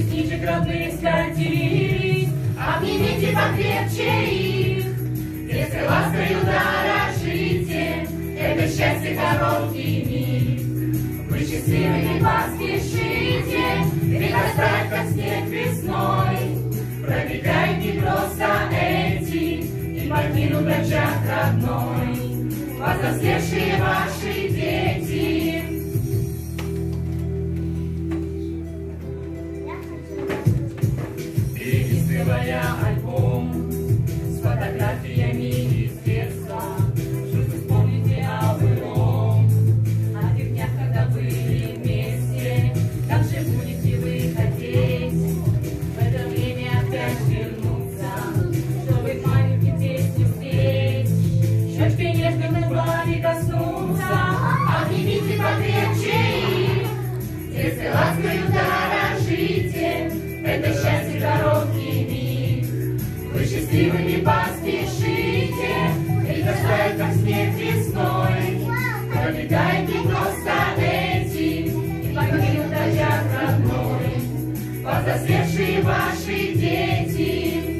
ресничек родных скатились, обнимите покрепче их, детской ласкою дорожите, это счастье короткий миг. Вы счастливыми поспешите, ведь оставь, как снег весной, пробегают не просто эти, и покинут очаг родной, повзрослевшие ваши дети. Перелистывая альбом с фотографиями из детства, чтобы вспомните о былом, о тех днях, когда были вместе. Как же будете вы хотеть в это время опять вернуться, чтобы к маленьким детям спеть, щечки нежными губами коснуться, обнимите покрепче их, детской ласкою дорожите, это счастье короткий миг. Вы счастливыми поспешите, ведь растает, как снег весной, пробегает не просто эти, и покинут очаг родной, повзрослевшие ваши дети.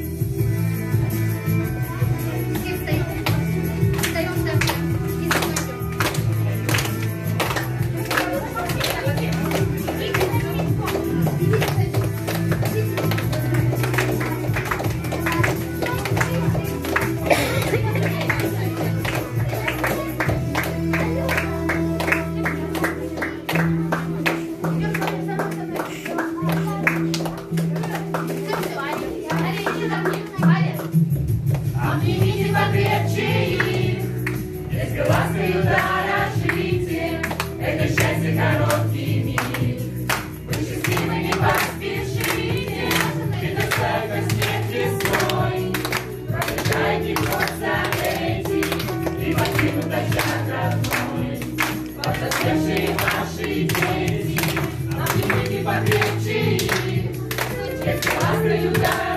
Обнимите покрепче их, детской ласкою дорожите, это счастье короткий миг. Вы счастливыми поспешите, ведь оставь, как снег весной, пробегайте просто эти, и покинут очаг родной, повзрослевшие ваши дети. Обнимите покрепче их, детской ласкою дорожите,